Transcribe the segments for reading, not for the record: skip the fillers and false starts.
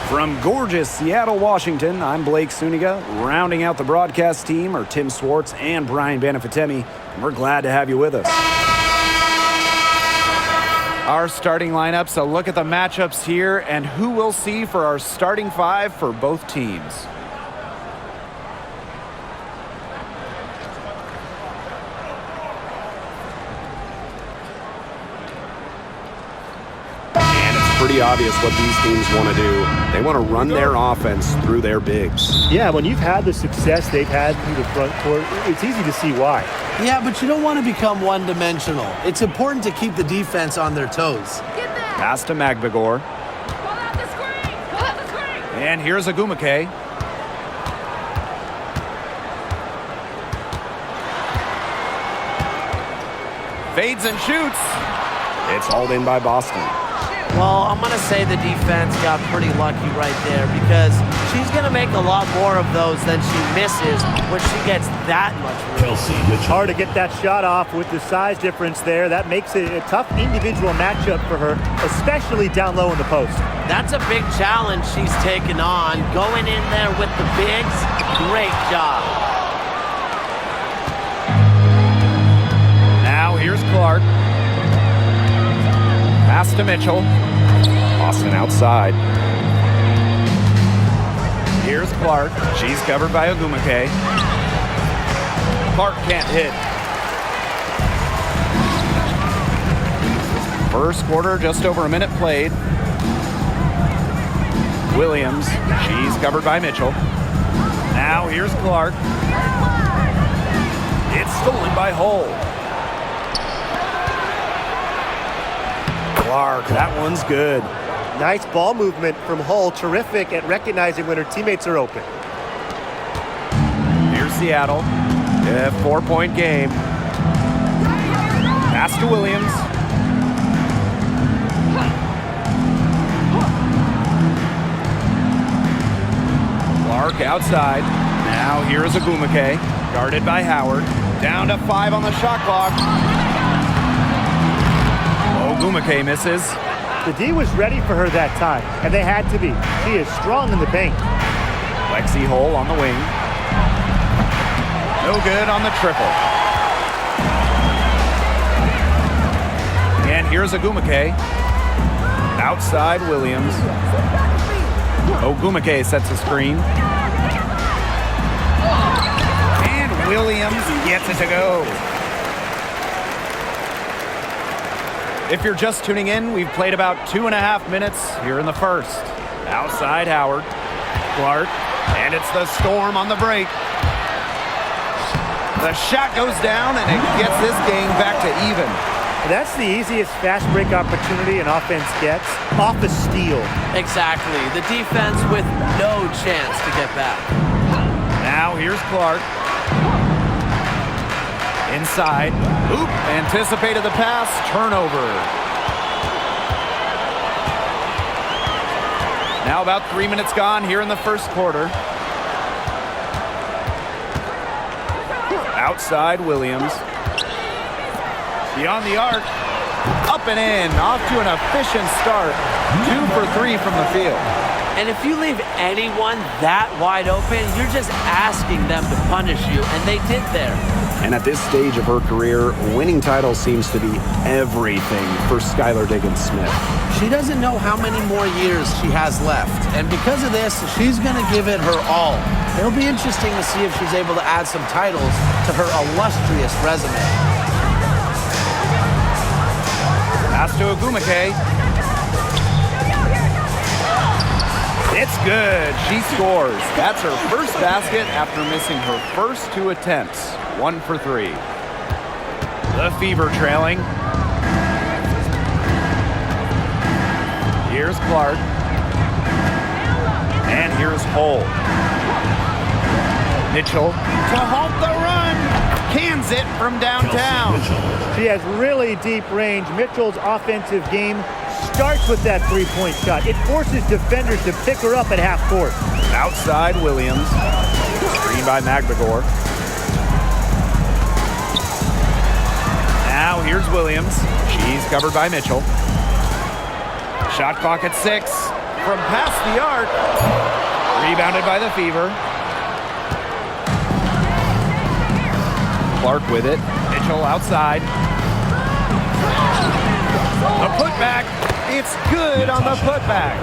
From gorgeous Seattle, Washington, I'm Blake Suniga. Rounding out the broadcast team are Tim Swartz and Brian Banafitemi, and we're glad to have you with us. Our starting lineups, a look at the matchups here, and who we'll see for our starting five for both teams. Pretty obvious what these teams want to do. They want to run their offense through their bigs. Yeah, when you've had the success they've had through the front court, it's easy to see why. Yeah, but you don't want to become one-dimensional. It's important to keep the defense on their toes. Pass to Magbagor. And here's Agumake. Fades and shoots. It's hauled in by Boston. Well, I'm going to say the defense got pretty lucky right there because she's going to make a lot more of those than she misses when she gets that much room. It's hard to get that shot off with the size difference there. That makes it a tough individual matchup for her, especially down low in the post. That's a big challenge she's taken on. Going in there with the bigs, great job. Now here's Clark. Pass to Mitchell. Boston outside. Here's Clark. She's covered by Agumake. Clark can't hit. First quarter, just over a minute played. Williams. She's covered by Mitchell. Now here's Clark. It's stolen by Hull. Clark, that one's good. Nice ball movement from Hull. Terrific at recognizing when her teammates are open. Here's Seattle. A 4-point game. Pass to Williams. Clark outside. Now here's Agumake. Guarded by Howard. Down to 5 on the shot clock. Agumake misses. The D was ready for her that time, and they had to be. She is strong in the paint. Lexi Hull on the wing. No good on the triple. And here's Agumake. Outside Williams. Agumake sets a screen. And Williams gets it to go. If you're just tuning in, we've played about 2.5 minutes here in the first. Outside Howard. Clark. And it's the Storm on the break. The shot goes down, and it gets this game back to even. That's the easiest fast break opportunity an offense gets, off a steal. Exactly. The defense with no chance to get back. Now here's Clark. Inside. Oop, anticipated the pass. Turnover. Now about 3 minutes gone here in the first quarter. Outside Williams. Beyond the arc. Up and in. Off to an efficient start. 2 for 3 from the field. And if you leave anyone that wide open, you're just asking them to punish you, and they did there. And at this stage of her career, winning titles seems to be everything for Skylar Diggins-Smith. She doesn't know how many more years she has left, and because of this, she's going to give it her all. It'll be interesting to see if she's able to add some titles to her illustrious resume. Pass to Agumake. It's good. She scores. That's her first basket after missing her first 2 attempts. 1 for 3. The Fever trailing. Here's Clark. And here's Hull. Mitchell to halt the run. Cans it from downtown. She has really deep range. Mitchell's offensive game starts with that three-point shot. It forces defenders to pick her up at half court. Outside Williams. Screen by Magbagor. Now here's Williams. She's covered by Mitchell. Shot clock at 6. from past the arc. Rebounded by the Fever. Clark with it. Mitchell outside. The putback. It's good on the putback.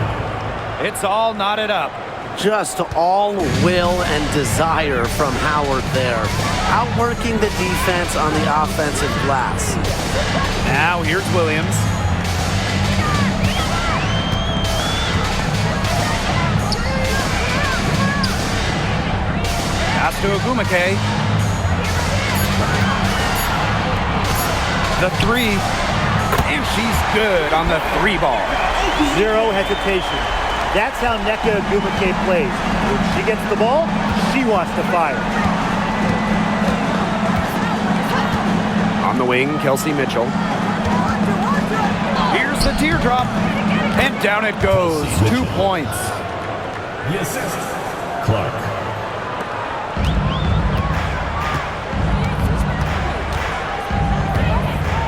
It's all knotted up. Just all will and desire from Howard there. Outworking the defense on the offensive glass. Now here's Williams. Pass to Ogumake. The three. And she's good on the three ball. Zero hesitation. That's how Nneka Ogumake plays. When she gets the ball, she wants to fire. On the wing, Kelsey Mitchell. Here's the teardrop. And down it goes. 2 points. The assist, Clark.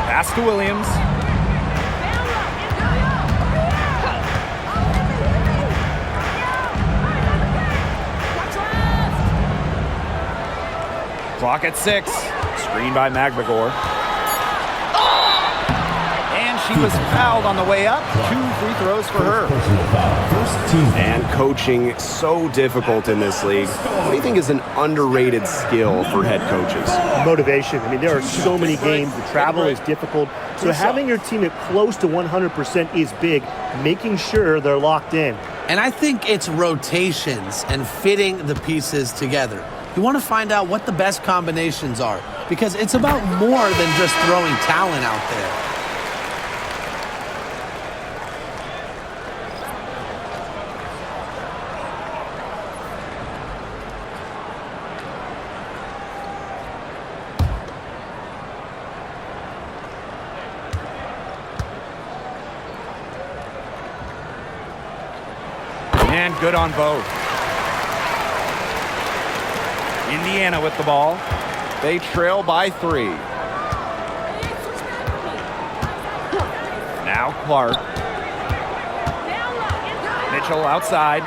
Pass to Williams. Clock at 6. Screen by McGregor. And she was fouled on the way up. 2 free throws for her. Personal foul. First team. And coaching so difficult in this league. What do you think is an underrated skill for head coaches? Motivation. I mean, there are so many games. The travel is difficult. So having your team at close to 100% is big, making sure they're locked in. And I think it's rotations and fitting the pieces together. You want to find out what the best combinations are because it's about more than just throwing talent out there. And good on both. Indiana with the ball. They trail by 3. Now Clark. Mitchell outside.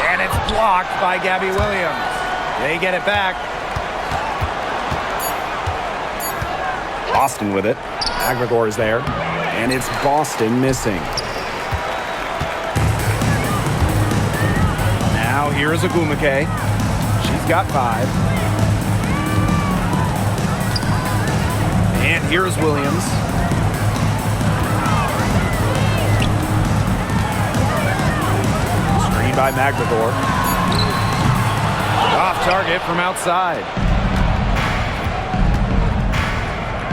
And it's blocked by Gabby Williams. They get it back. Boston with it. McGregor is there. And it's Boston missing. Now here's Ogumake. She's got 5. And here's Williams. Screen by McGregor. Off target from outside.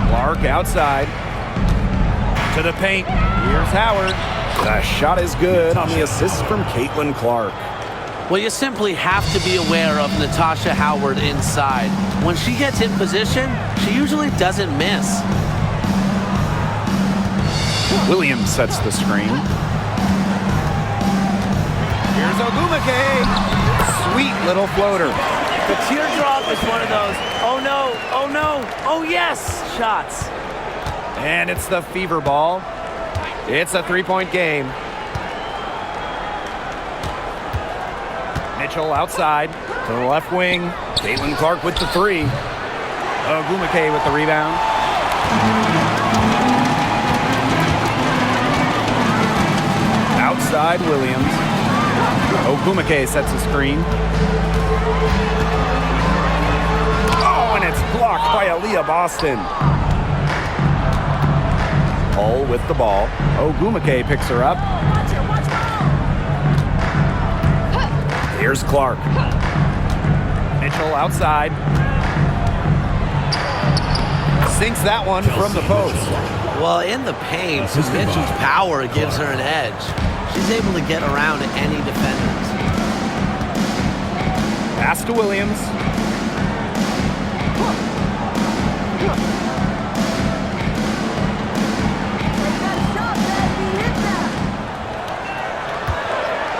Clark outside. To the paint. Here's Howard. The shot is good on the assist from Caitlin Clark. Well, you simply have to be aware of Natasha Howard inside. When she gets in position, she usually doesn't miss. Williams sets the screen. Here's Ogumake. Sweet little floater. The teardrop is one of those, oh no, oh no, oh yes, shots. And it's the Fever ball. It's a 3-point game. Mitchell outside to the left wing. Caitlin Clark with the 3. Ogumake with the rebound. Outside Williams. Ogumake sets a screen. Oh, and it's blocked by Aaliyah Boston. Hull with the ball. Ogumake picks her up. Here's Clark. Mitchell outside. Sinks that one from the post. Well, in the paint, Mitchell's power gives her an edge. She's able to get around any defenders. Pass to Williams.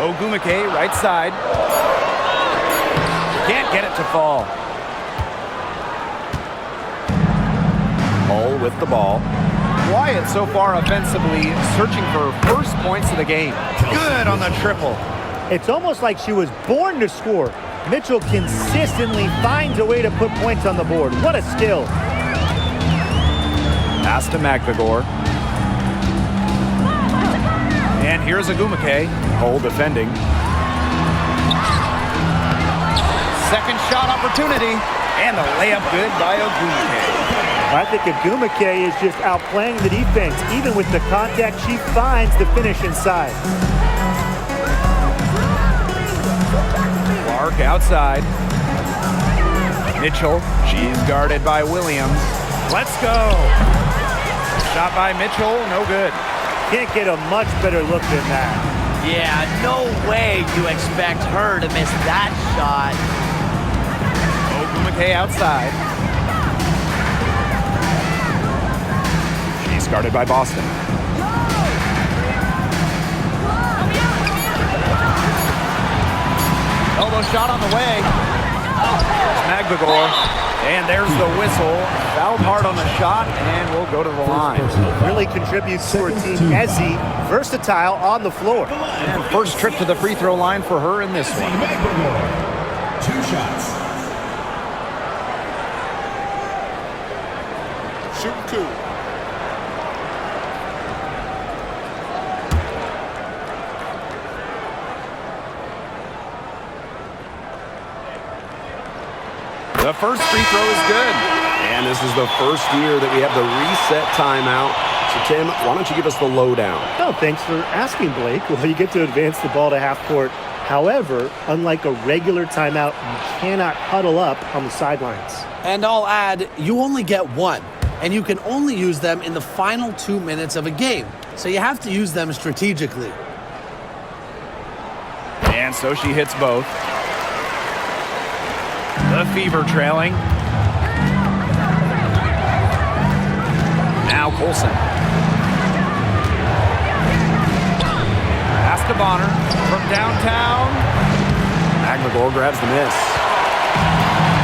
Ogumake, right side. Can't get it to fall. Hull with the ball. quiet so far offensively, searching for her first points of the game. Good on the triple. It's almost like she was born to score. Mitchell consistently finds a way to put points on the board. What a skill. Pass to McGregor. And here's Agumake. Hole defending. Second shot opportunity. And the layup good by Agumake. I think Agumake is just outplaying the defense. Even with the contact, she finds the finish inside. Clark outside. Mitchell. She's guarded by Williams. Let's go. Shot by Mitchell. No good. Can't get a much better look than that. Yeah, no way you expect her to miss that shot. Agumake outside. She's guarded by Boston. Elbow shot on the way. McGregor. And there's the whistle. Fouled hard on the shot, and we'll go to the line. Really contributes to her team. Ezzy, versatile on the floor. And first trip to the free throw line for her in this one. 2 shots. Shoot 2. The first free throw is good. And this is the first year that we have the reset timeout. So, Tim, why don't you give us the lowdown? No, thanks for asking, Blake. Well, you get to advance the ball to half court. However, unlike a regular timeout, you cannot huddle up on the sidelines. And I'll add, you only get one. And you can only use them in the final 2 minutes of a game. So you have to use them strategically. And so she hits both. The Fever trailing. Now Colson. Pass to Bonner from downtown. McGregor grabs the miss.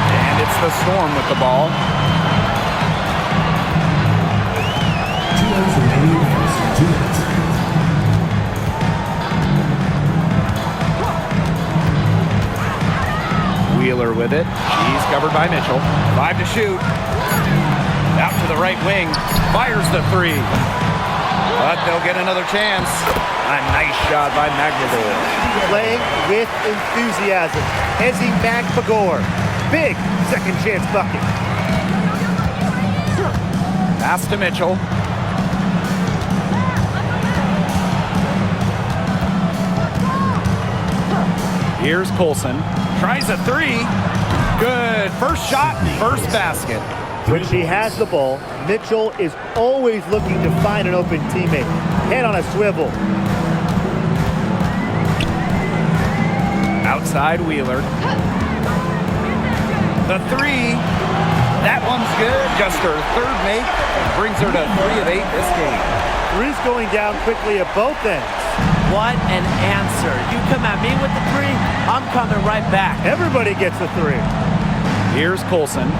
And it's the Storm with the ball. 2 minutes remaining. 2 minutes. Wheeler with it. She's covered by Mitchell. 5 to shoot. Out to the right wing. Fires the 3. But they'll get another chance. A nice shot by McGregor. Playing with enthusiasm. Ezzy McGregor. Big second chance bucket. Pass to Mitchell. Here's Colson. Tries a 3. Good. First shot, first basket. When she has the ball, Mitchell is always looking to find an open teammate. Head on a swivel. Outside Wheeler. The 3. That one's good. Just her third make. Brings her to 3 of 8 this game. 3's going down quickly at both ends. What an answer. You come at me with the 3, I'm coming right back. Everybody gets a 3. Here's Colson.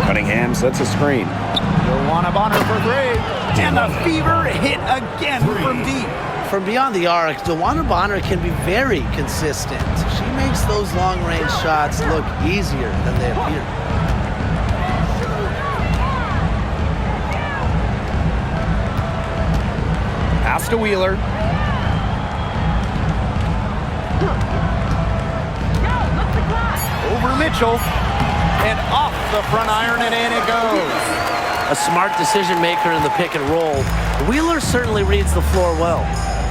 Cunningham sets a screen. Joanna Bonner for 3. And the Fever hit again from deep. From beyond the arc, DeWanna Bonner can be very consistent. She makes those long-range shots look easier than they appear. Pass to Wheeler. Over Mitchell. And off the front iron, and in it goes. A smart decision maker in the pick and roll. Wheeler certainly reads the floor well.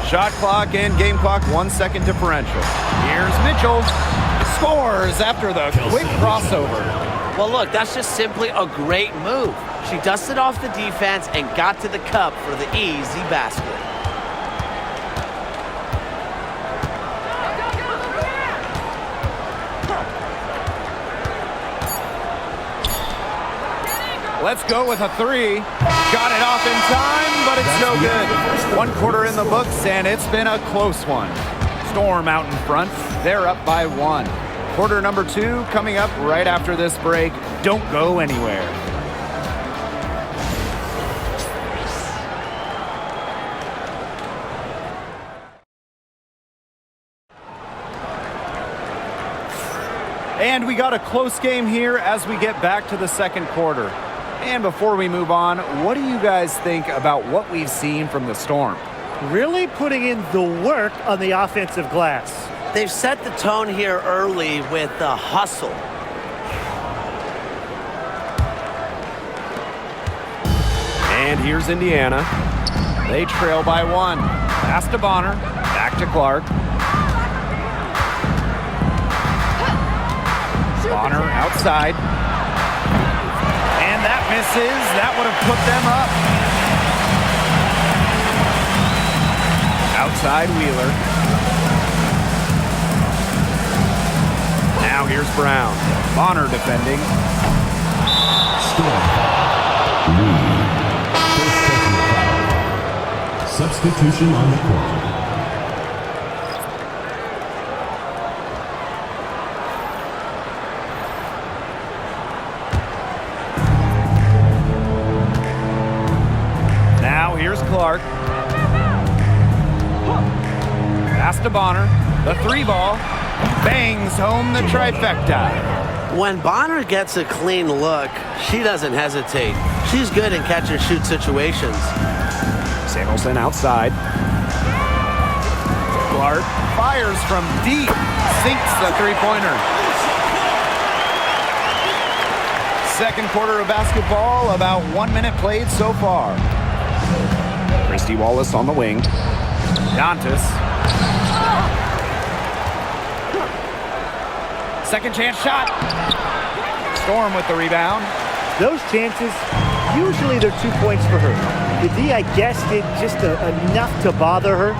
Shot clock and game clock 1 second differential. Here's Mitchell. Scores after the quick crossover. Well, look, that's just simply a great move. She dusted off the defense and got to the cup for the easy basket. Let's go with a 3. Got it off in time, but it's no good. 1 quarter in the books, and it's been a close one. Storm out in front. They're up by 1. Quarter number 2 coming up right after this break. Don't go anywhere. And we got a close game here as we get back to the second quarter. And before we move on, what do you guys think about what we've seen from the Storm? Really putting in the work on the offensive glass. They've set the tone here early with the hustle. And here's Indiana. They trail by 1. Pass to Bonner. Back to Clark. Bonner outside. And that misses. That would have put them up. Outside Wheeler. Now here's Brown. Bonner defending. Storm. Lead. First technical foul. Substitution on the court. Now here's Clark. Pass to Bonner. The 3-ball. Bangs home the trifecta. When Bonner gets a clean look, she doesn't hesitate. She's good in catch-and-shoot situations. Samuelson outside. Clark fires from deep. Sinks the three-pointer. Second quarter of basketball, about 1 minute played so far. Christy Wallace on the wing. Dantas. Second chance shot. Storm with the rebound. Those chances, usually they're 2 points for her. The D, I guess, did just enough to bother her.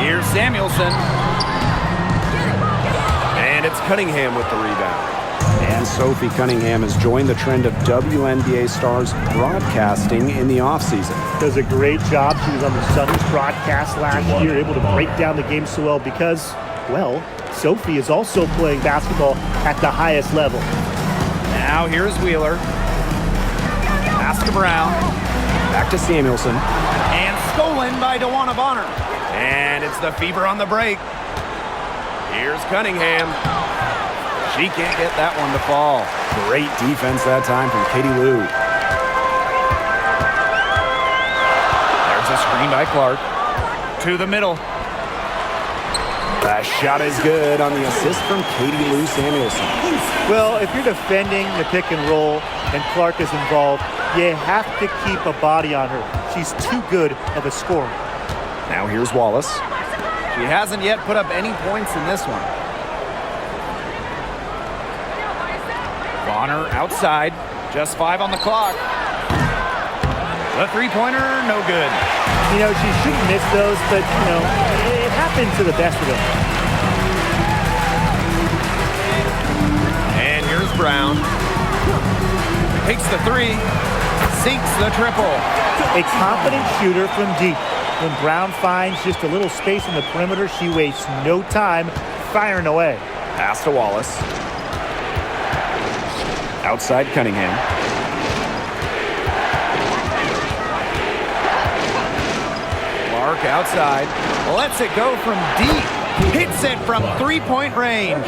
Here's Samuelson. And it's Cunningham with the rebound. And Sophie Cunningham has joined the trend of WNBA stars broadcasting in the offseason. Does a great job. She was on the Suns broadcast last year, able to break down the game so well because, well, Sophie is also playing basketball at the highest level. Now here's Wheeler. Pass to Brown. Back to Samuelson. And stolen by DeWanna Bonner. And it's the Fever on the break. Here's Cunningham. She can't get that one to fall. Great defense that time from Katie Lou. There's a screen by Clark. To the middle. That shot is good on the assist from Katie Lou Samuelson. Well, if you're defending the pick and roll and Clark is involved, you have to keep a body on her. She's too good of a scorer. Now here's Wallace. She hasn't yet put up any points in this one. Bonner outside. Just 5 on the clock. The three-pointer, no good. You know, she shouldn't miss those, but, you know, it happens to the best of them. And here's Brown. Takes the 3. Sinks the triple. A confident shooter from deep. When Brown finds just a little space in the perimeter, she wastes no time firing away. Pass to Wallace. Outside Cunningham. Clark outside. Lets it go from deep. Hits it from three-point range.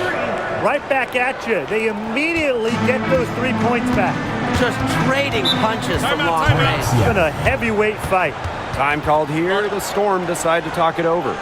Right back at you. They immediately get those 3 points back. Just trading punches from long range. It's been a heavyweight fight. Time called here. The Storm decide to talk it over.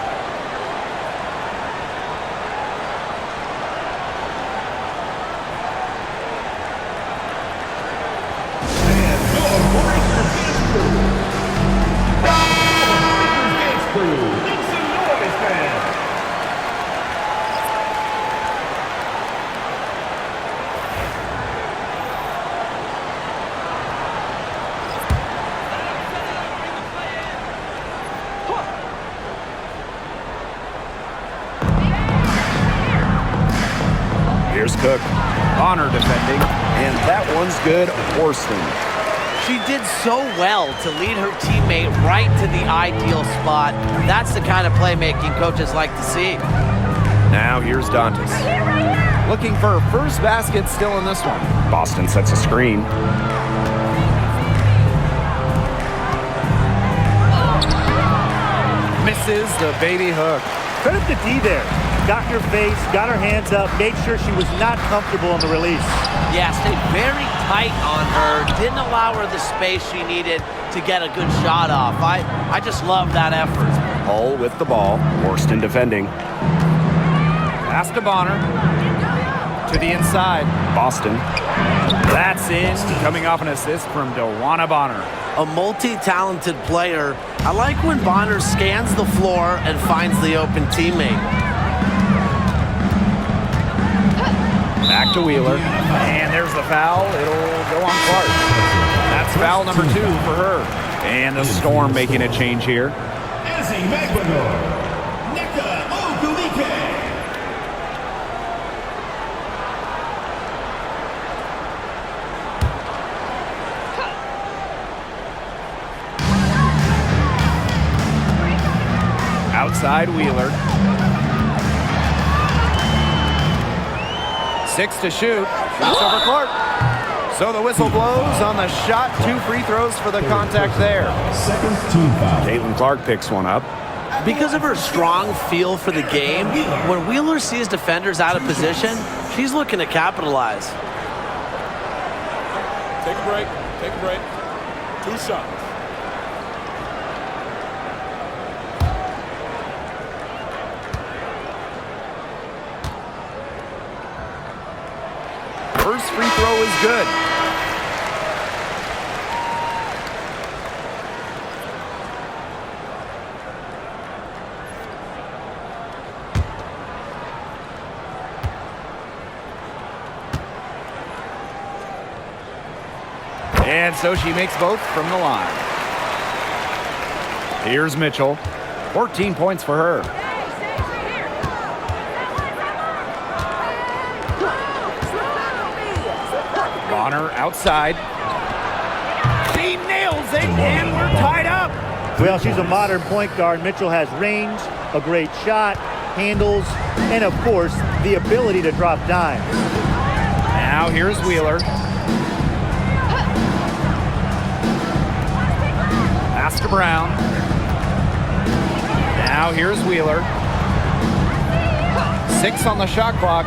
Here's Cook. Bonner defending. And that one's good. Horston. She did so well to lead her teammate right to the ideal spot. That's the kind of playmaking coaches like to see. Now here's Dantas. Looking for her first basket still in this one. Boston sets a screen. Misses the baby hook. Credit the D there. got in her face, got her hands up, made sure she was not comfortable on the release. Yeah, stayed very tight on her. Didn't allow her the space she needed to get a good shot off. I just love that effort. Hull with the ball. Worston defending. Pass to Bonner. To the inside. Boston. That's in. Coming off an assist from Dewana Bonner. A multi-talented player. I like when Bonner scans the floor and finds the open teammate. Back to Wheeler. And there's the foul. It'll go on Clark. That's foul number 2 for her. And the Storm making a change here. Outside Wheeler. 6 to shoot. Shoots over Clark. So the whistle blows on the shot. 2 free throws for the contact there. Second team foul. Caitlin picks one up. Because of her strong feel for the game, when Wheeler sees defenders out of position, she's looking to capitalize. Take a break. Take a break. 2 shots. First free throw is good. And so she makes both from the line. Here's Mitchell. 14 points for her. Bonner outside. She nails it, and we're tied up. Well, she's a modern point guard. Mitchell has range, a great shot, handles, and of course, the ability to drop dimes. Now here's Wheeler. Pass to Brown. Now here's Wheeler. 6 on the shot clock.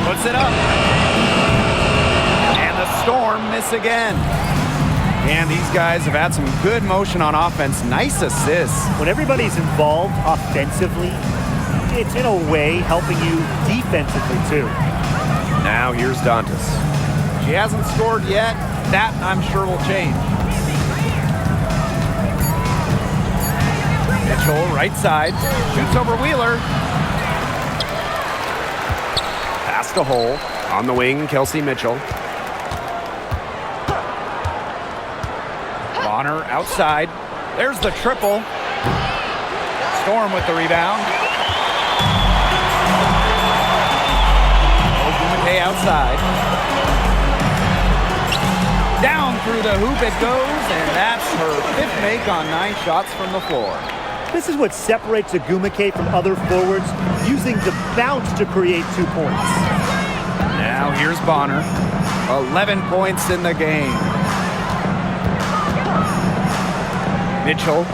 Puts it up. And the Storm miss again. And these guys have had some good motion on offense. Nice assists. When everybody's involved offensively, it's in a way helping you defensively too. Now here's Dantas. She hasn't scored yet. That, I'm sure, will change. Mitchell, right side. Shoots over Wheeler. Pass to Hull. On the wing, Kelsey Mitchell. Bonner outside. There's the triple. Storm with the rebound. Ogumake outside. Down through the hoop it goes, and that's her 5th make on 9 shots from the floor. This is what separates Ogumake from other forwards, using the bounce to create 2 points. Now here's Bonner. 11 points in the game. Mitchell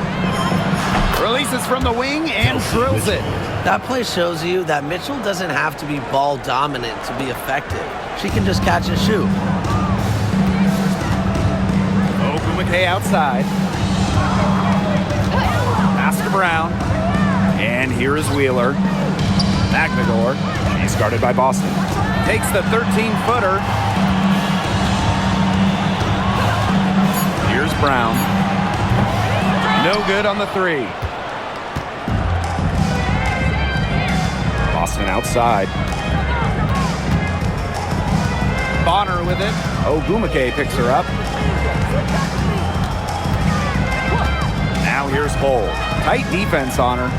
releases from the wing and drills it. That play shows you that Mitchell doesn't have to be ball dominant to be effective. She can just catch and shoot. Ogumake outside. Pass to Brown. And here is Wheeler. McNagor. He's guarded by Boston. Takes the 13-footer. Here's Brown. No good on the 3. Boston outside. Bonner with it. Ogumake picks her up. Now here's Hull. Tight defense on her.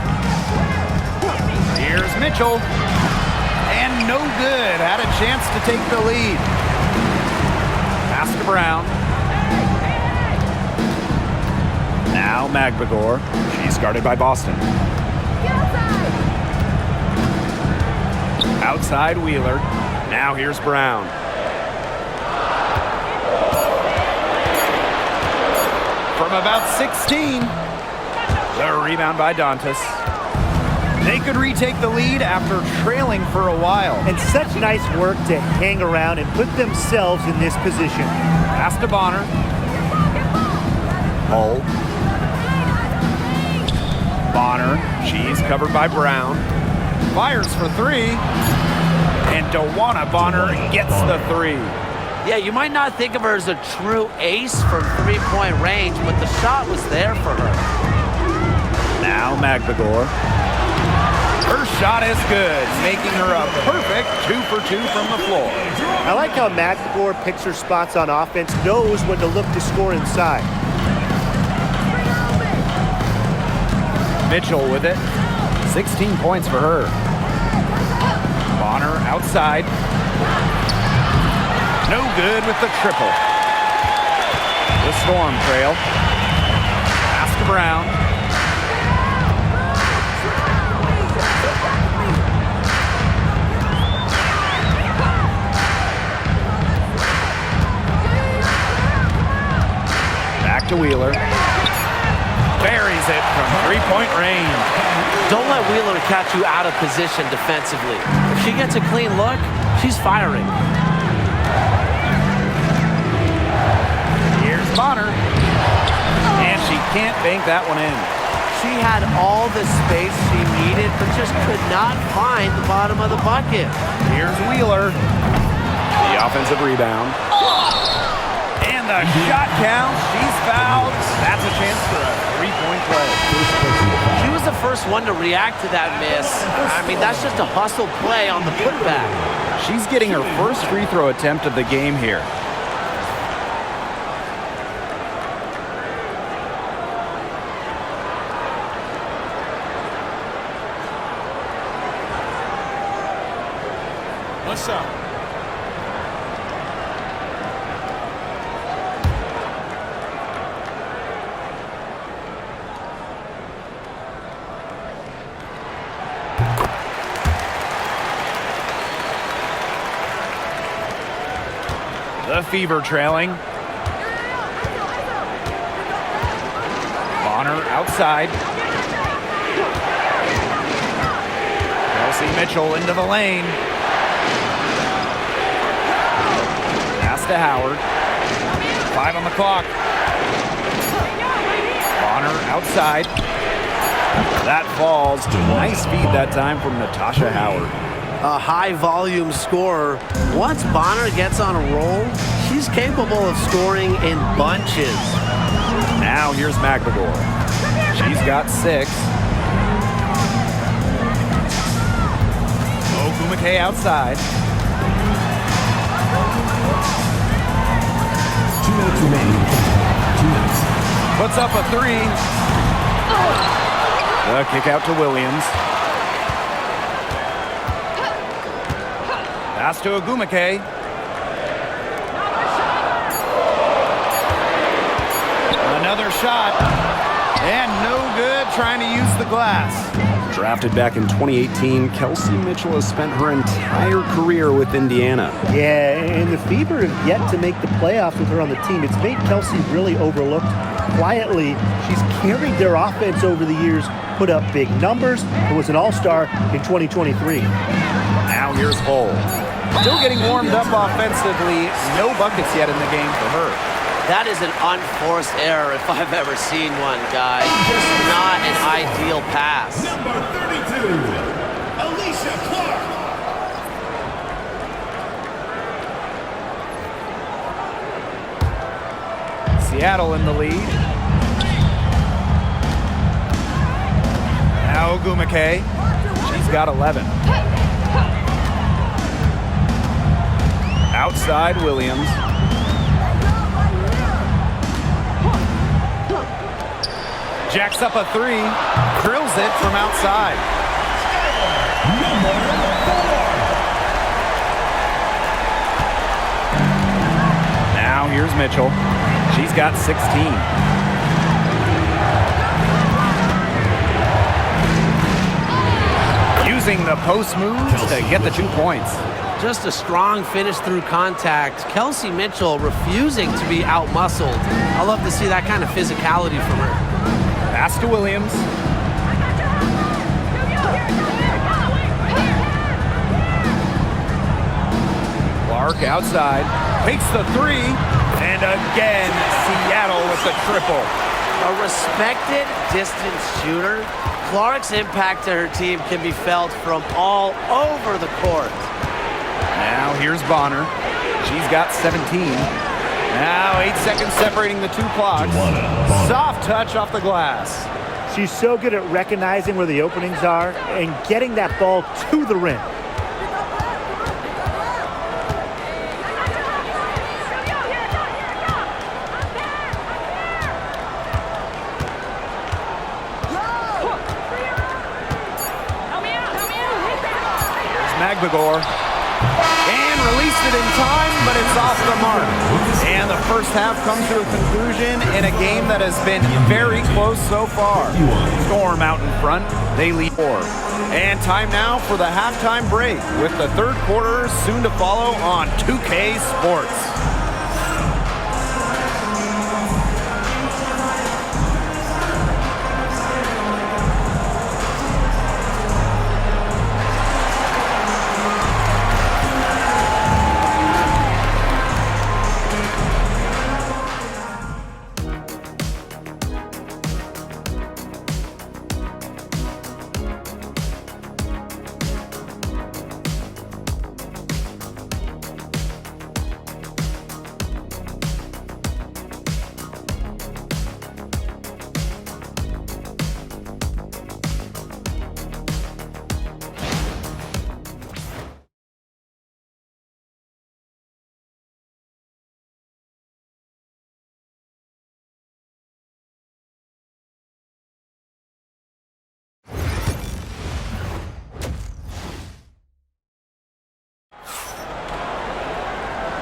Here's Mitchell. And no good. Had a chance to take the lead. Pass to Brown. Now McNagor. She's guarded by Boston. Outside Wheeler. Now here's Brown. From about 16. The rebound by Dantas. They could retake the lead after trailing for a while. And such nice work to hang around and put themselves in this position. Pass to Bonner. Hull. Bonner. She's covered by Brown. Fires for three. And Dawana Bonner gets the three. Yeah, you might not think of her as a true ace from three-point range, but the shot was there for her. Now Magdagor. Her shot is good, making her a perfect 2 for 2 from the floor. I like how Magdagor picks her spots on offense, knows when to look to score inside. Mitchell with it. 16 points for her. Bonner outside. No good with the triple. The Storm trail. Pass to Brown. Back to Wheeler. Buries it from three-point range. Don't let Wheeler catch you out of position defensively. If she gets a clean look, she's firing. Here's Bonner. And she can't bank that one in. She had all the space she needed, but just could not find the bottom of the bucket. Here's Wheeler. The offensive rebound. And the shot counts. She's fouled. That's a chance for a three-point play. She was the first one to react to that miss. I mean, that's just a hustle play on the putback. She's getting her first free throw attempt of the game here. What's up? The Fever trailing. Bonner outside. Kelsey Mitchell into the lane. Pass to Howard. 5 on the clock. Bonner outside. That falls. Nice feed that time from Natasha Howard. A high-volume scorer. Once Bonner gets on a roll, she's capable of scoring in bunches. Now here's Magdagor. She's got 6. Ogumake outside. 2 minutes remaining. 2 minutes. Puts up a 3. The kick out to Williams. Pass to Ogumake. Another shot. And no good trying to use the glass. Drafted back in 2018, Kelsey Mitchell has spent her entire career with Indiana. Yeah, and the Fever have yet to make the playoffs with her on the team. It's made Kelsey really overlooked. Quietly, she's carried their offense over the years, put up big numbers, and was an all-star in 2023. Now here's Hull. Still getting warmed up offensively. No buckets yet in the game for her. That is an unforced error if I've ever seen one, guys. Just not an ideal pass. Number 32, Alicia Clark. Seattle in the lead. Now Ogumake. She's got 11. Outside Williams. Jacks up a 3. Drills it from outside. Number 4. Now here's Mitchell. She's got 16. Using the post moves to get the 2 points. Just a strong finish through contact. Kelsey Mitchell refusing to be out-muscled. I love to see that kind of physicality from her. Pass to Williams. Clark outside, takes the three, and again, Seattle with the triple. A respected distance shooter, Clark's impact to her team can be felt from all over the court. Now here's Bonner. She's got 17. Now 8 seconds separating the two clocks. Soft touch off the glass. She's so good at recognizing where the openings are and getting that ball to the rim. Magbagor. And released it in time, but it's off the mark. And the first half comes to a conclusion in a game that has been very close so far. Storm out in front. They lead 4. And time now for the halftime break, with the third quarter soon to follow on 2K Sports.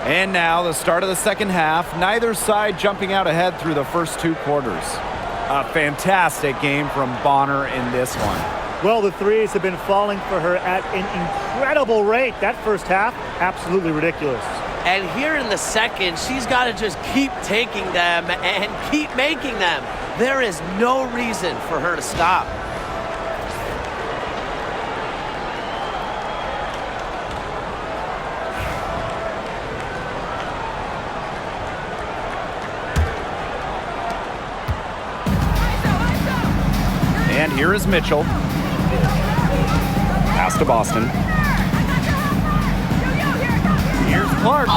And now the start of the second half. Neither side jumping out ahead through the first 2 quarters. A fantastic game from Bonner in this one. Well, the threes have been falling for her at an incredible rate. That first half, absolutely ridiculous. And here in the second, she's got to just keep taking them and keep making them. There is no reason for her to stop. And here is Mitchell. Pass to Boston. Here's Clark.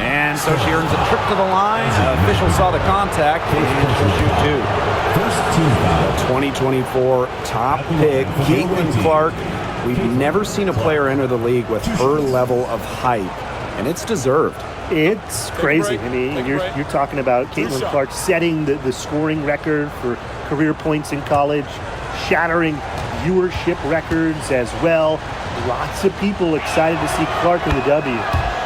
And so she earns a trip to the line. Official saw the contact, and she'll shoot 2. First team foul. The 2024 top pick, Caitlin Clark. We've never seen a player enter the league with her level of hype, and it's deserved. It's crazy. I mean, you're talking about Caitlin Clark setting the scoring record for career points in college, shattering viewership records as well. Lots of people excited to see Clark in the W.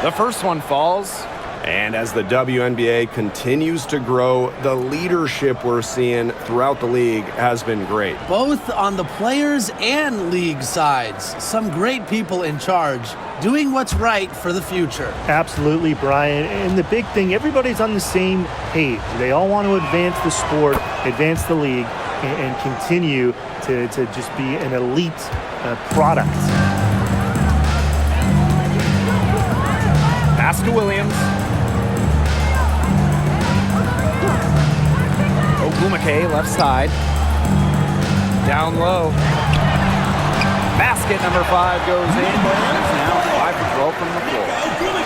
The first one falls. And as the WNBA continues to grow, the leadership we're seeing throughout the league has been great. Both on the players and league sides. Some great people in charge, doing what's right for the future. Absolutely, Brian. And the big thing, everybody's on the same page. They all want to advance the sport, advance the league, and continue to just be an elite product. Pass to Williams. Ogumake left side. Down low. Basket number 5 goes in. It's now 5 for 12 from the floor.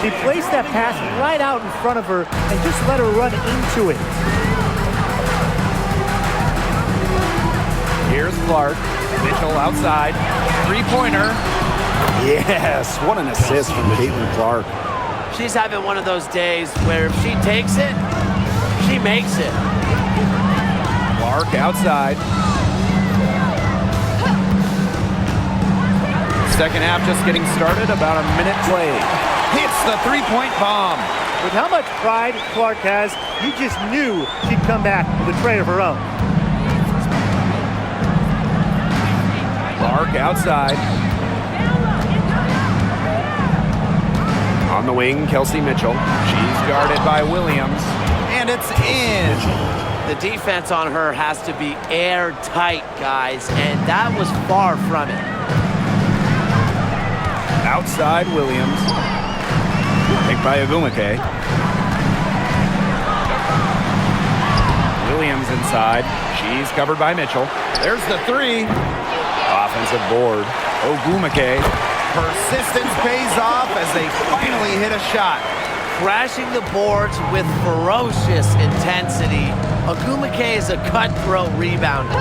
She placed that pass right out in front of her and just let her run into it. Here's Clark. Mitchell outside. 3-pointer. Yes, what an assist from Caitlin Clark. She's having one of those days where if she takes it, she makes it. Clark outside. Second half just getting started, about a minute played. Hits the 3-point bomb. With how much pride Clark has, you just knew she'd come back with a tray of her own. Clark outside. On the wing, Kelsey Mitchell. She's guarded by Williams, and it's in. The defense on her has to be airtight, guys, and that was far from it. Outside Williams. Picked by Ogumake. Williams inside. She's covered by Mitchell. There's the three. Offensive board. Ogumake. Persistence pays off as they finally hit a shot. Crashing the boards with ferocious intensity. Ogumake is a cutthroat rebounder.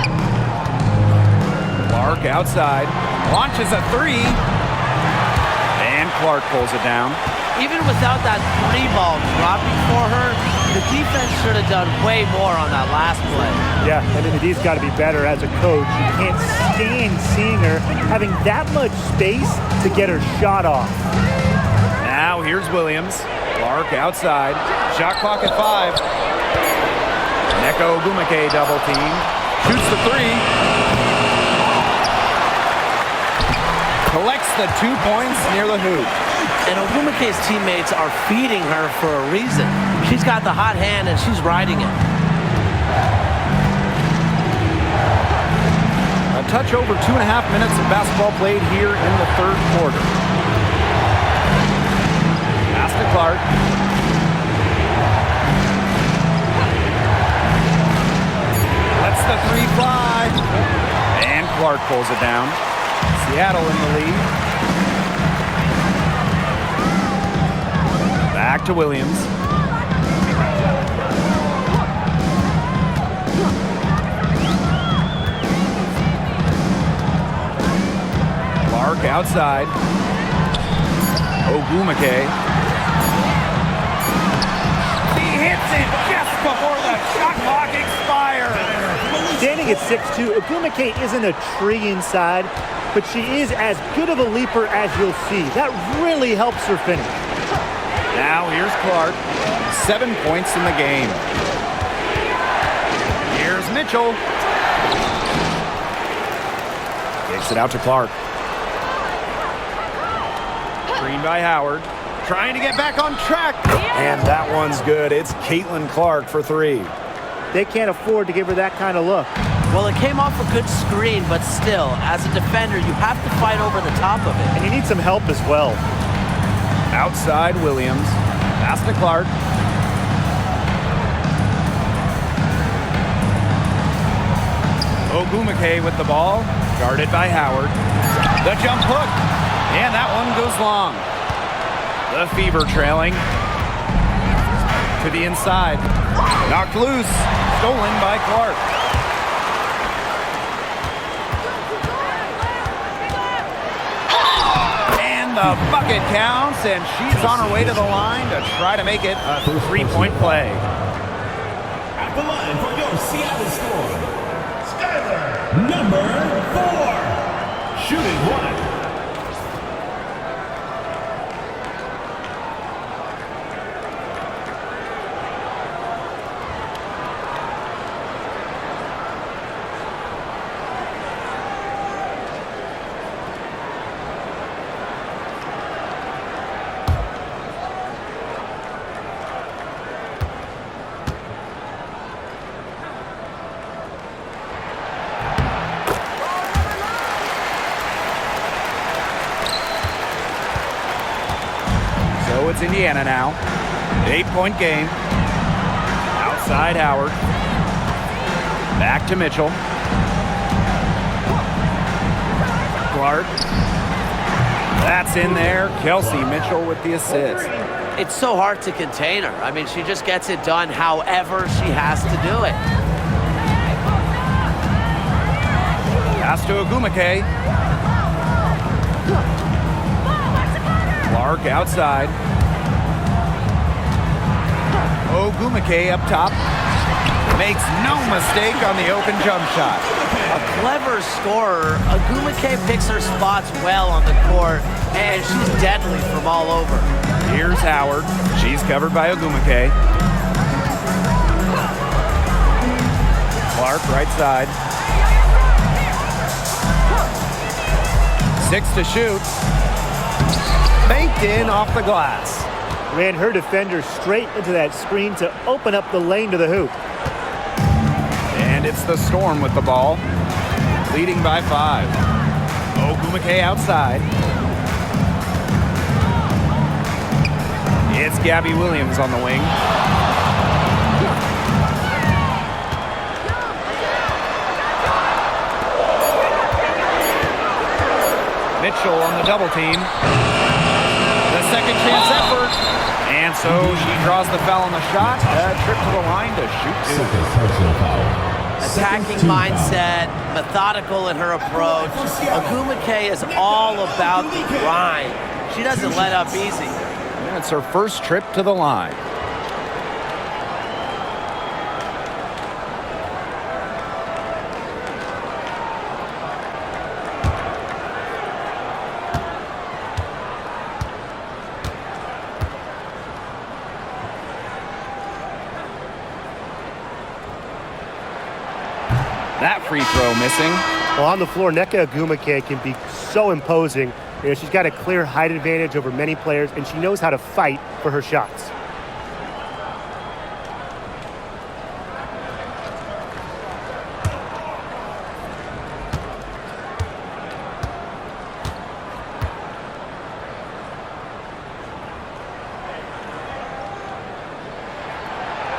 Clark outside. Launches a three. And Clark pulls it down. Even without that three ball dropping for her, the defense should have done way more on that last play. Yeah, I mean, D's got to be better as a coach. You can't stand seeing her having that much space to get her shot off. Now here's Williams. Clark outside. Shot clock at 5. Neko Ogumake double team. Shoots the three. Collects the 2 points near the hoop. And Ogumake's teammates are feeding her for a reason. She's got the hot hand and she's riding it. A touch over 2.5 minutes of basketball played here in the third quarter. Pass to Clark. Lets the three fly. And Clark pulls it down. Seattle in the lead. Back to Williams. Clark outside. Ogumake. He hits it just before the shot clock expires. Standing at 6'2", Ogumake isn't a tree inside, but she is as good of a leaper as you'll see. That really helps her finish. Now here's Clark. 7 points in the game. Here's Mitchell. Kicks it out to Clark. Screen by Howard. Trying to get back on track. And that one's good. It's CaitlinClark for 3. They can't afford to give her that kind of look. Well, it came off a good screen, but still, as a defender, you have to fight over the top of it. And you need some help as well. Outside Williams. Pass to Clark. Ogumake with the ball. Guarded by Howard. The jump hook. And that one goes long. The Fever trailing. To the inside. Knocked loose. Stolen by Clark. The bucket counts, and she's on her way to the line to try to make it a 3-point play. At the line for your Seattle score, Skyler, number 4, shooting 1. So it's Indiana now. 8-point game. Outside Howard. Back to Mitchell. Clark. That's in there. Kelsey Mitchell with the assist. It's so hard to contain her. I mean, she just gets it done however she has to do it. Pass to Ogumake. Clark outside. Ogumake up top. Makes no mistake on the open jump shot. A clever scorer. Ogumake picks her spots well on the court, and she's deadly from all over. Here's Howard. She's covered by Ogumake. Clark right side. 6 to shoot. Banked in off the glass. Ran her defender straight into that screen to open up the lane to the hoop. And it's the Storm with the ball, leading by 5. Ogumake outside. It's Gabby Williams on the wing. Mitchell on the double team. The second chance effort. And so she draws the foul on the shot. A trip to the line to shoot two. Second personal foul. Attacking mindset, methodical in her approach. Ogumake is all about the grind. She doesn't let up easy. And it's her first trip to the line. That free throw missing. Well, on the floor, Nneka Ogumake can be so imposing. You know, she's got a clear height advantage over many players, and she knows how to fight for her shots.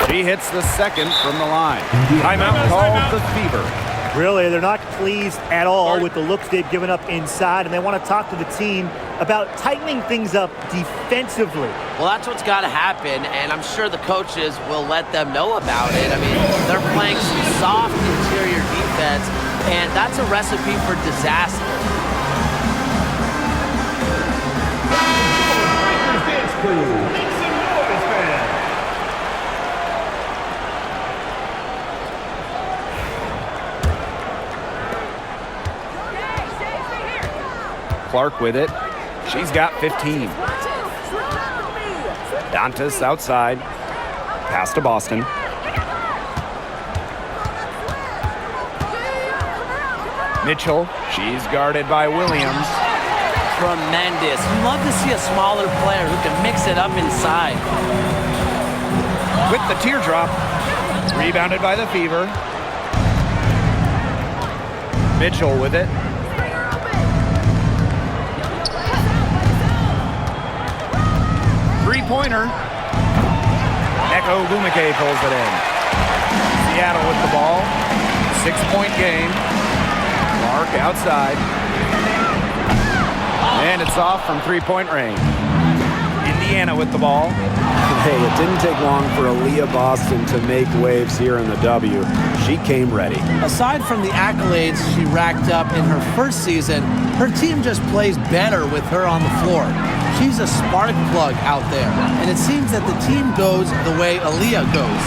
She hits the second from the line. Timeout called the Fever. Really, they're not pleased at all with the looks they've given up inside, and they want to talk to the team about tightening things up defensively. Well, that's what's got to happen, and I'm sure the coaches will let them know about it. I mean, they're playing some soft interior defense, and that's a recipe for disaster. Clark with it. She's got 15. Dantas outside. Pass to Boston. Mitchell. She's guarded by Williams. Tremendous. You love to see a smaller player who can mix it up inside. With the teardrop. Rebounded by the Fever. Mitchell with it. Three-pointer. Nneka Ogumake pulls it in. Seattle with the ball. 6-point game. Clark outside. And it's off from three-point range. Indiana with the ball. Hey, it didn't take long for Aaliyah Boston to make waves here in the W. She came ready. Aside from the accolades she racked up in her first season, her team just plays better with her on the floor. She's a spark plug out there, and it seems that the team goes the way Aaliyah goes.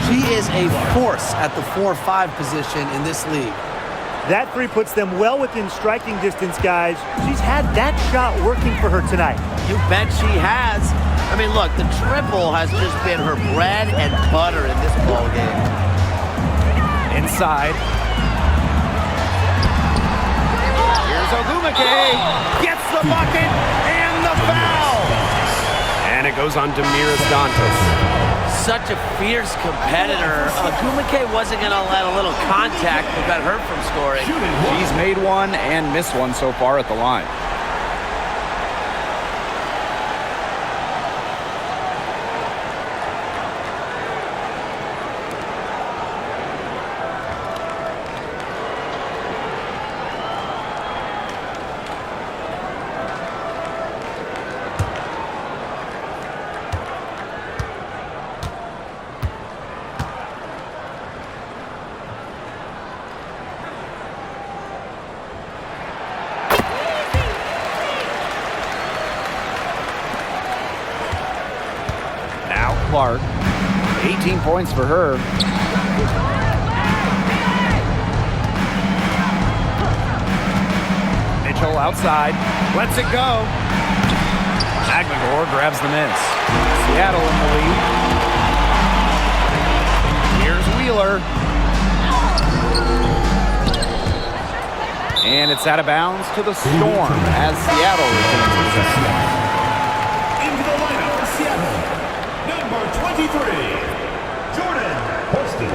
She is a force at the 4-5 position in this league. That three puts them well within striking distance, guys. She's had that shot working for her tonight. You bet she has. I mean, look, the triple has just been her bread and butter in this ball game. Inside. Here's Ogumake. Gets the bucket and the foul. And it goes on Damiris Dantas. Such a fierce competitor. Ogumake wasn't going to let a little contact prevent her from scoring. She's made one and missed one so far at the line. Clark, 18 points for her. Mitchell outside, lets it go. Aguilar grabs the miss. Seattle in the lead. Here's Wheeler. And it's out of bounds to the Storm as Seattle returns possession. Into the lineup for Seattle, number 23, Jordan Poston.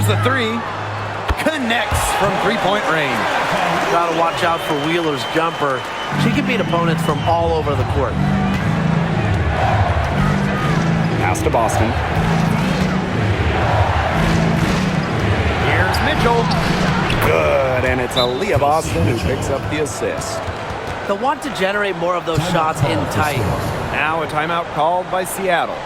Here's the three. Connects from three-point range. Got to watch out for Wheeler's jumper. She can beat opponents from all over the court. Pass to Boston. Here's Mitchell. Good, and it's Aaliyah Boston who picks up the assist. They'll want to generate more of those shots in tight. Now a timeout called by Seattle.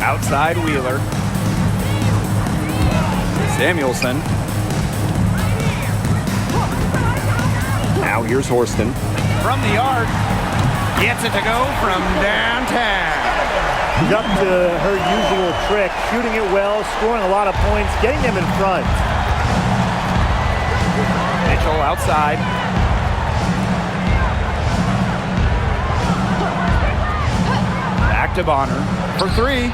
Outside Wheeler. Samuelson. Now here's Horston. From the arc. Gets it to go from downtown. She's up to her usual trick, shooting it well, scoring a lot of points, getting them in front. Mitchell outside. Back to Bonner for three.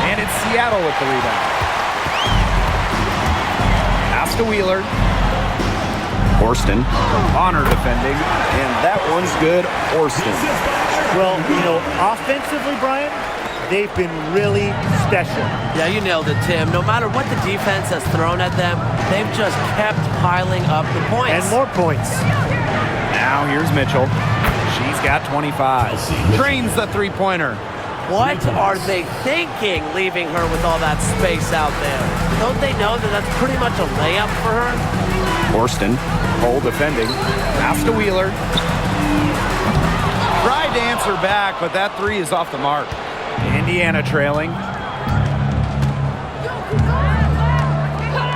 And it's Seattle with the rebound. Pass to Wheeler. Horston. Bonner defending. And that one's good. Horston. Well, you know, offensively, Brian, they've been really special. Yeah, you nailed it, Tim. No matter what the defense has thrown at them, they've just kept piling up the points. And more points. Now here's Mitchell. She's got 25. Drains the three-pointer. What are they thinking, leaving her with all that space out there? Don't they know that that's pretty much a layup for her? Horston. Hole defending. Pass to Wheeler. Tried to answer back, but that three is off the mark. Indiana trailing.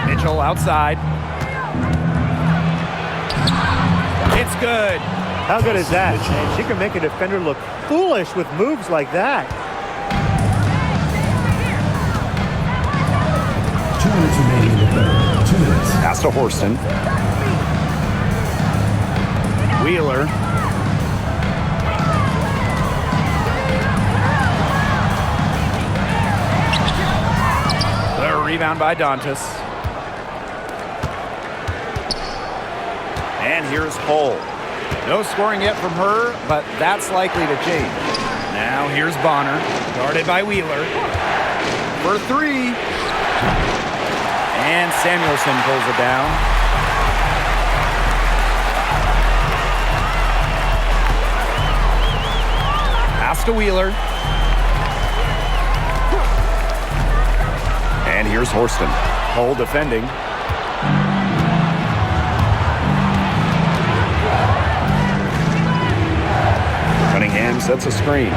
Mitchell outside. It's good. How good is that? And she can make a defender look foolish with moves like that. 2 minutes remaining in the third. 2 minutes. Pass to Horston. Wheeler. The rebound by Dantas. And here's Hull. No scoring yet from her, but that's likely to change. Now here's Bonner, guarded by Wheeler. For three. And Samuelson pulls it down. Pass to Wheeler. And here's Horston. Hull defending. Cunningham sets a screen.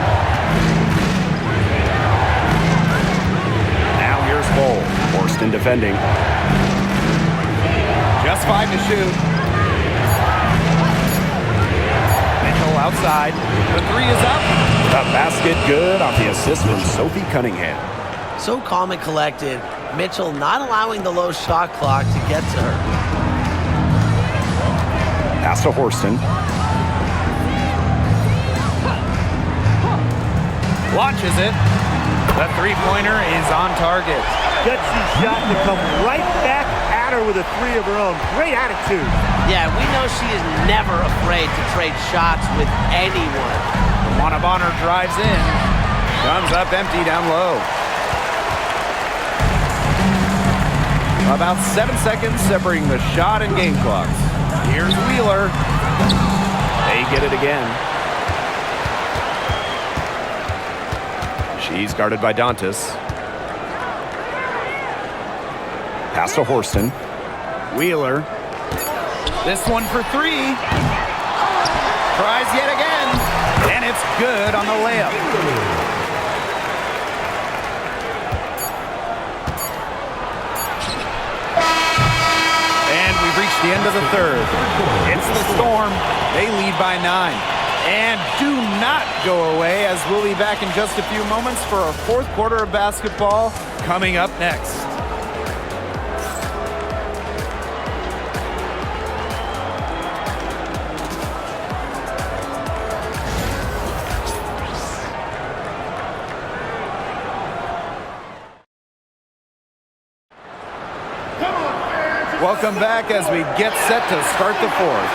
Now here's Hull. Horston defending. Just 5 to shoot. Mitchell outside. The three is up. The basket good off the assist from Sophie Cunningham. So calm and collected. Mitchell not allowing the low shot clock to get to her. Pass to Horston. Launches it. The three-pointer is on target. Gutsy shot to come right back at her with a three of her own. Great attitude. Yeah, we know she is never afraid to trade shots with anyone. Juana Bonner drives in. Comes up empty down low. About 7 seconds separating the shot and game clocks. Here's Wheeler. They get it again. She's guarded by Dantas. Pass to Horston. Wheeler. This one for three. Tries yet again. And it's good on the layup. And we've reached the end of the third. It's the Storm. They lead by 9. And do not go away, as we'll be back in just a few moments for our fourth quarter of basketball coming up next. Welcome back as we get set to start the fourth.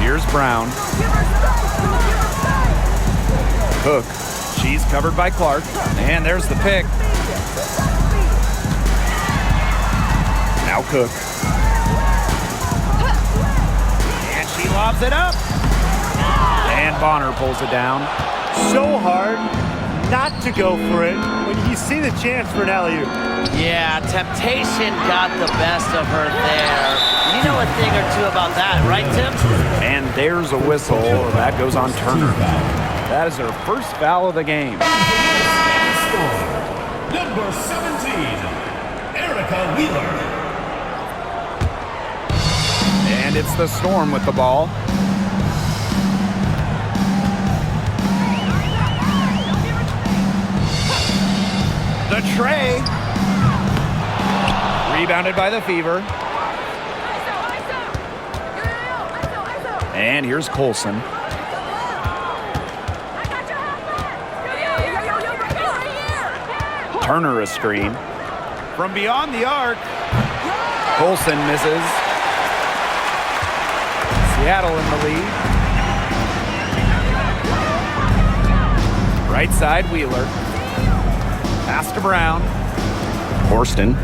Here's Brown. Cook. She's covered by Clark. And there's the pick. Now Cook. And she lobs it up. And Bonner pulls it down. So hard not to go for it when you see the chance for an alley-oop. Yeah, temptation got the best of her there. You know a thing or two about that, right, Tim? And there's a whistle. That goes on Turner. That is her first foul of the game. Number 17, Erica Wheeler. And it's the Storm with the ball. The tray. Rebounded by the Fever. And here's Colson. Turner a screen. From beyond the arc. Colson misses. Seattle in the lead. Right side, Wheeler. Pass to Brown. Horston.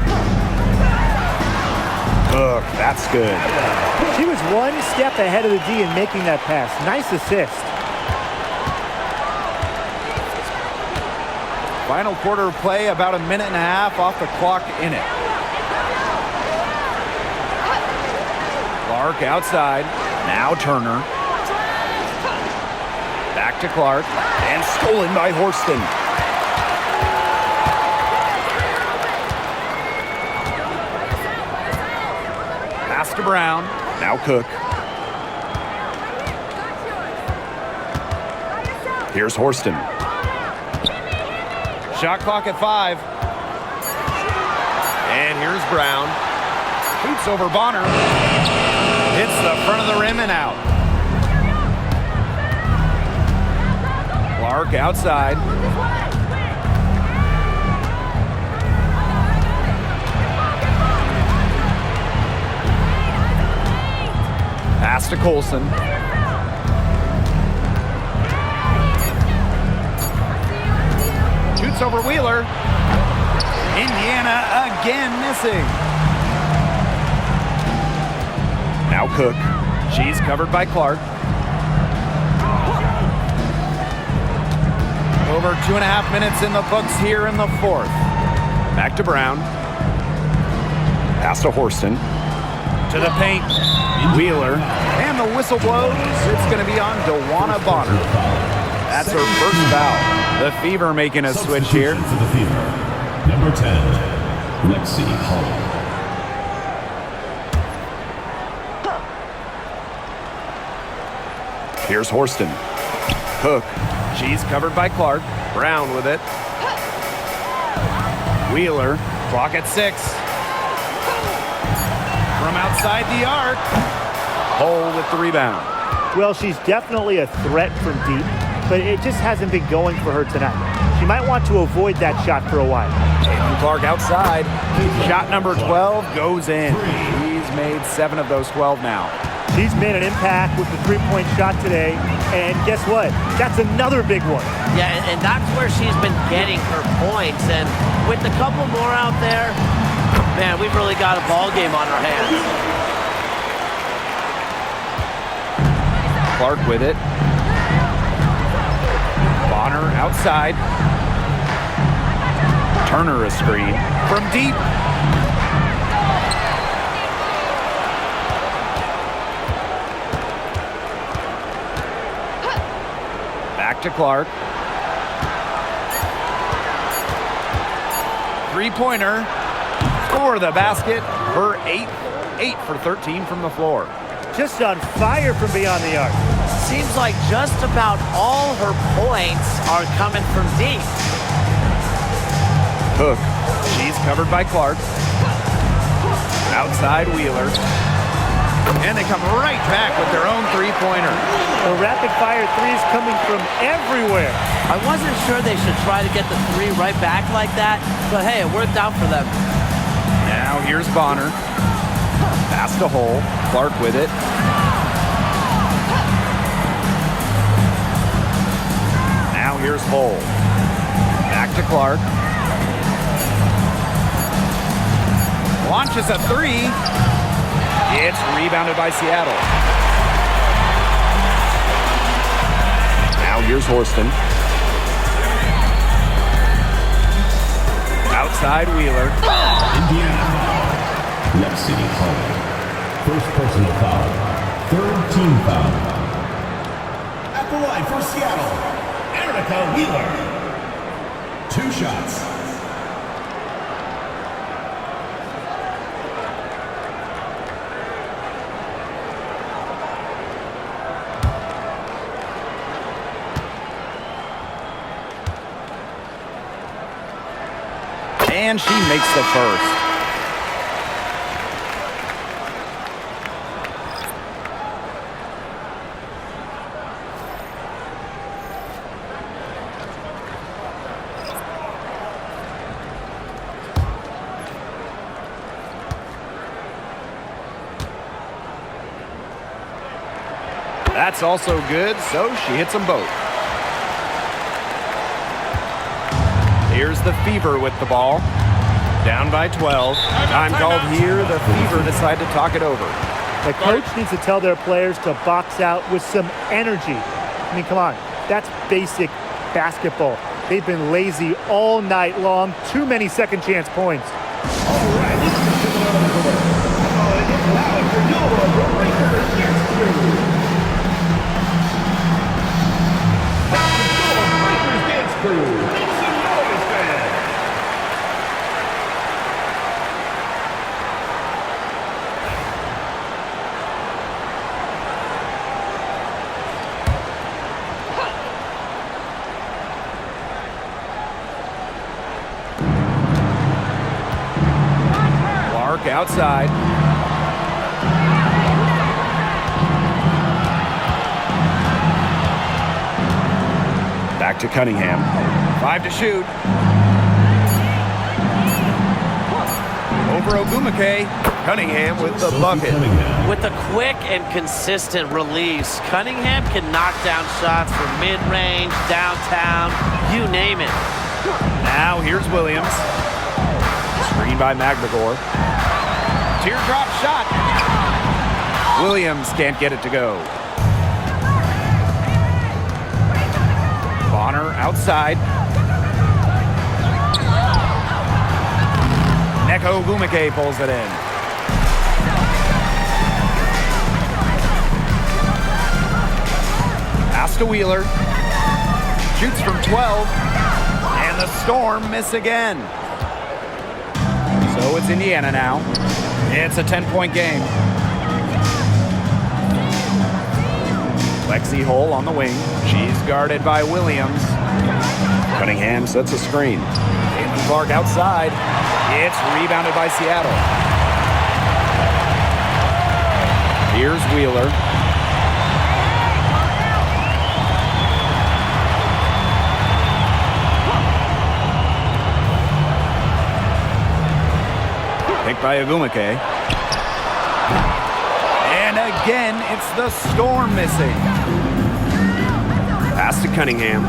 Cook, that's good. She was one step ahead of the D in making that pass. Nice assist. Final quarter of play, about a minute and a half off the clock in it. Clark outside. Now Turner. Back to Clark. And stolen by Horston. Pass to Brown. Now Cook. Here's Horston. Shot clock at 5. And here's Brown. Shoots over Bonner. Hits the front of the rim and out. Clark outside. Pass to Colson. Shoots over Wheeler. Indiana again missing. Now Cook. She's covered by Clark. Over 2.5 minutes in the books here in the fourth. Back to Brown. Pass to Horston. To the paint. Wheeler. And the whistle blows. It's going to be on DeWanna Bonner. That's her first foul. The Fever making a switch here. For the Fever. Number 10, Lexi Hall. Here's Horston. Cook. She's covered by Clark. Brown with it. Wheeler. Clock at 6. From outside the arc. Hole with the rebound. Well, she's definitely a threat from deep, but it just hasn't been going for her tonight. She might want to avoid that shot for a while. Caitlin Clark outside. Shot number 12 goes in. She's made 7 of those 12 now. She's made an impact with the three-point shot today, and guess what? That's another big one. Yeah, and that's where she's been getting her points. And with a couple more out there, man, we've really got a ball game on our hands. Clark with it. Bonner outside. Turner a screen. From deep. Back to Clark. Three-pointer. For the basket. Her 8 for 13 from the floor. Just on fire from beyond the arc. Seems like just about all her points are coming from deep. Cook. She's covered by Clark. Outside Wheeler. And they come right back with their own three-pointer. The rapid-fire threes coming from everywhere. I wasn't sure they should try to get the three right back like that, but hey, it worked out for them. Now here's Bonner. Pass to Hole. Clark with it. Now here's Hole. Back to Clark. Launches a three. It's rebounded by Seattle. Now here's Horston. Outside Wheeler. Indiana foul. Left City foul. First personal foul. Third team foul. At the line for Seattle, Erica Wheeler. 2 shots. And she makes the first. That's also good, so she hits them both. Here's the Fever with the ball. Down by 12. Time called here. The Fever decide to talk it over. The coach needs to tell their players to box out with some energy. I mean, come on. That's basic basketball. They've been lazy all night long. Too many second chance points. Outside. Back to Cunningham. 5 to shoot. Over Ogumake. Cunningham with the bucket. With a quick and consistent release, Cunningham can knock down shots from mid-range, downtown, you name it. Now here's Williams. Screen by McGregor. Teardrop shot. Williams can't get it to go. Bonner outside. Neko Ogumake pulls it in. Pass to Wheeler. Shoots from 12. And the Storm miss again. So it's Indiana now. It's a 10-point game. Lexi Hole on the wing. She's guarded by Williams. Cunningham sets a screen. Caitlin Clark outside. It's rebounded by Seattle. Here's Wheeler. Picked by Ogumake. And again, it's the Storm missing. Pass to Cunningham.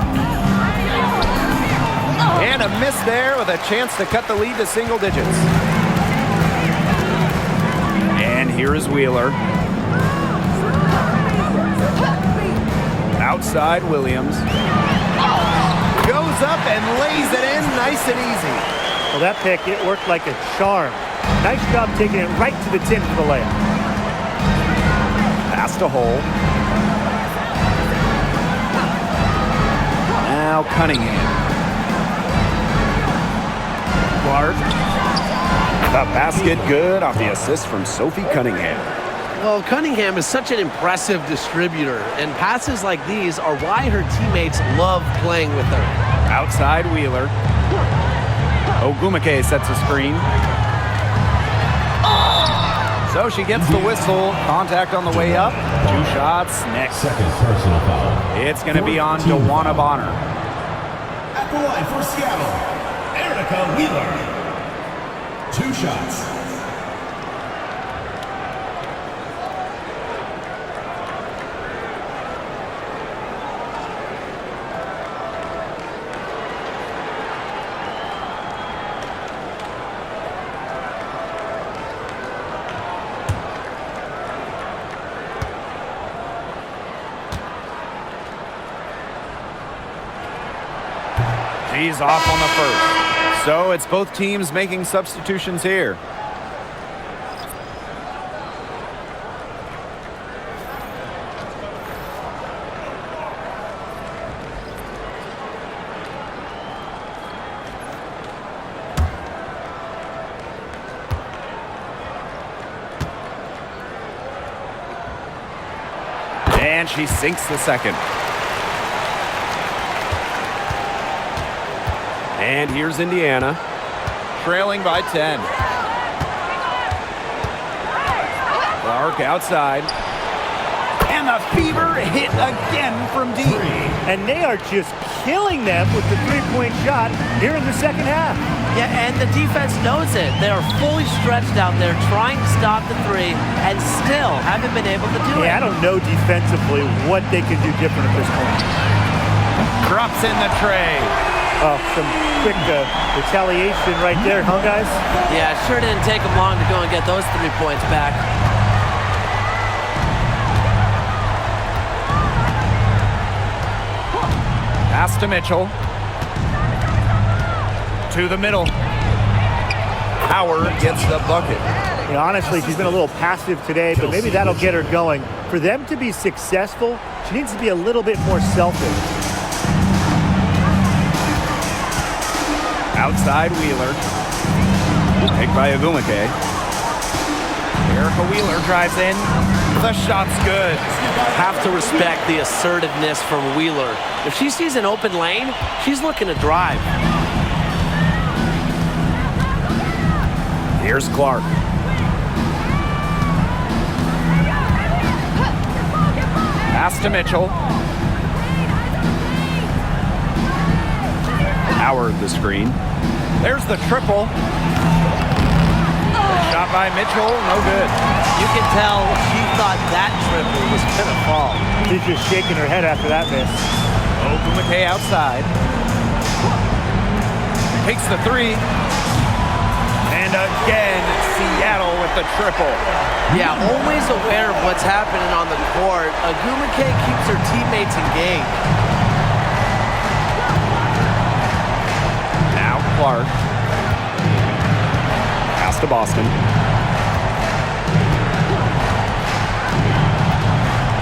And a miss there with a chance to cut the lead to single digits. And here is Wheeler. Outside Williams. Goes up and lays it in nice and easy. Well, that pick, it worked like a charm. Nice job taking it right to the tin for the layup. Pass to Hole. Now Cunningham. Clark. The basket good off the assist from Sophie Cunningham. Well, Cunningham is such an impressive distributor, and passes like these are why her teammates love playing with her. Outside Wheeler. Ogumake sets a screen. So she gets the whistle. Contact on the way up. 2 shots. Next. Second personal foul. It's going to be on 14 DeWanna foul. Bonner. At the line for Seattle, Erica Wheeler. 2 shots. She's off on the first. So it's both teams making substitutions here. And she sinks the second. And here's Indiana. Trailing by 10. Clark outside. And the Fever hit again from deep. And they are just killing them with the three-point shot here in the second half. Yeah, and the defense knows it. They are fully stretched out there trying to stop the three and still haven't been able to do it. Yeah, I don't know defensively what they can do different at this point. Drops in the tray. Oh, some quick retaliation right there, huh, guys? Yeah, it sure didn't take them long to go and get those 3 points back. Pass to Mitchell. To the middle. Howard gets the bucket. Yeah, honestly, she's been a little passive today, but maybe that'll get her going. For them to be successful, she needs to be a little bit more selfish. Outside Wheeler. Picked by Agumake. Erica Wheeler drives in. The shot's good. Have to respect the assertiveness from Wheeler. If she sees an open lane, she's looking to drive. Here's Clark. Pass to Mitchell. Howard the screen. There's the triple. Shot by Mitchell, no good. You can tell she thought that triple was going to fall. She's just shaking her head after that miss. Ogumake outside. Takes the three. And again, Seattle with the triple. Yeah, always aware of what's happening on the court. Agumake keeps her teammates engaged. Now Clark. Pass to Boston.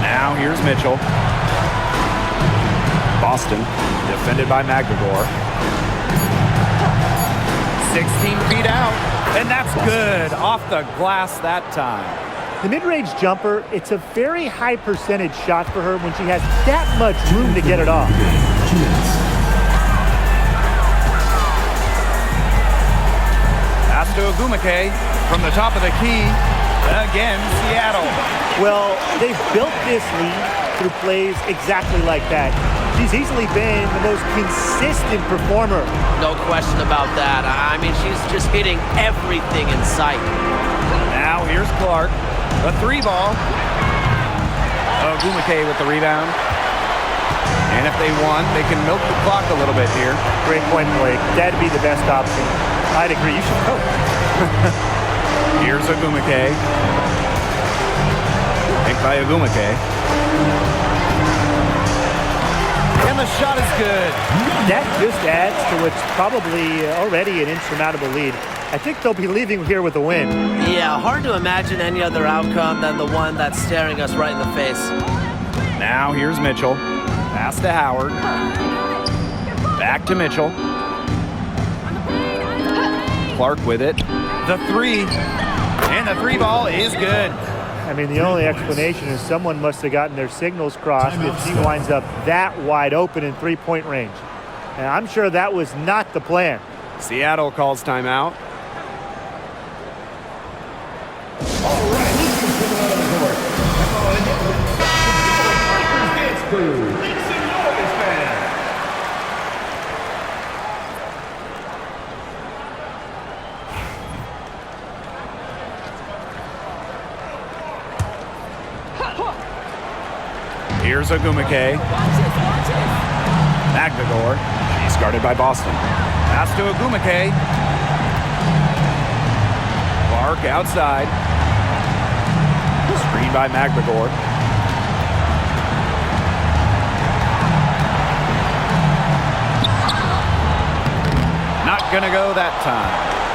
Now here's Mitchell. Boston, defended by Magdagor. 16 feet out. And that's good. Off the glass that time. The mid-range jumper, it's a very high percentage shot for her when she has that much room to get it off. 2 minutes. Pass to Agumake from the top of the key. Again, Seattle. Well, they've built this lead through plays exactly like that. She's easily been the most consistent performer. No question about that. I mean, she's just hitting everything in sight. Now here's Clark. The three ball. Agumake with the rebound. And if they won, they can milk the clock a little bit here. Great point, Blake. That'd be the best option. I'd agree. You should coach. Here's Agumake. Picked by Agumake. And the shot is good. That just adds to what's probably already an insurmountable lead. I think they'll be leaving here with a win. Yeah, hard to imagine any other outcome than the one that's staring us right in the face. Now here's Mitchell. Pass to Howard. Back to Mitchell. Clark with it. The three. And the three ball is good. I mean, the only explanation is someone must have gotten their signals crossed if she winds up that wide open in three-point range. And I'm sure that was not the plan. Seattle calls timeout. All right, Here's Ogumake. Magdagor. He's guarded by Boston. Pass to Ogumake. Clark outside. Screen by Magdagor. Not gonna go that time.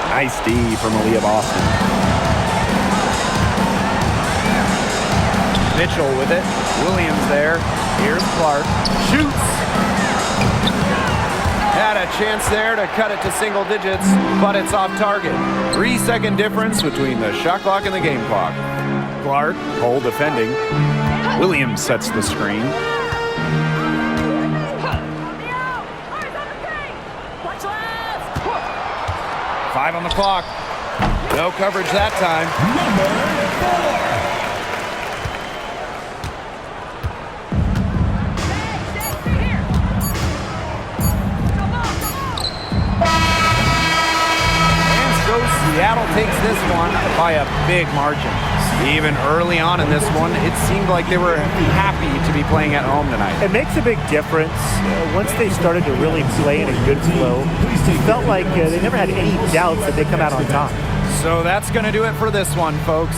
Nice D from Aaliyah Boston. Mitchell with it. Williams there. Here's Clark. Shoots. Had a chance there to cut it to single digits, but it's off target. 3-second difference between the shot clock and the game clock. Clark, hole defending. Williams sets the screen. Five on the clock. No coverage that time. Seattle takes this one by a big margin. Even early on in this one, it seemed like they were happy to be playing at home tonight. It makes a big difference. Once they started to really play in a good flow, it felt like they never had any doubts that they come out on top. So that's going to do it for this one, folks.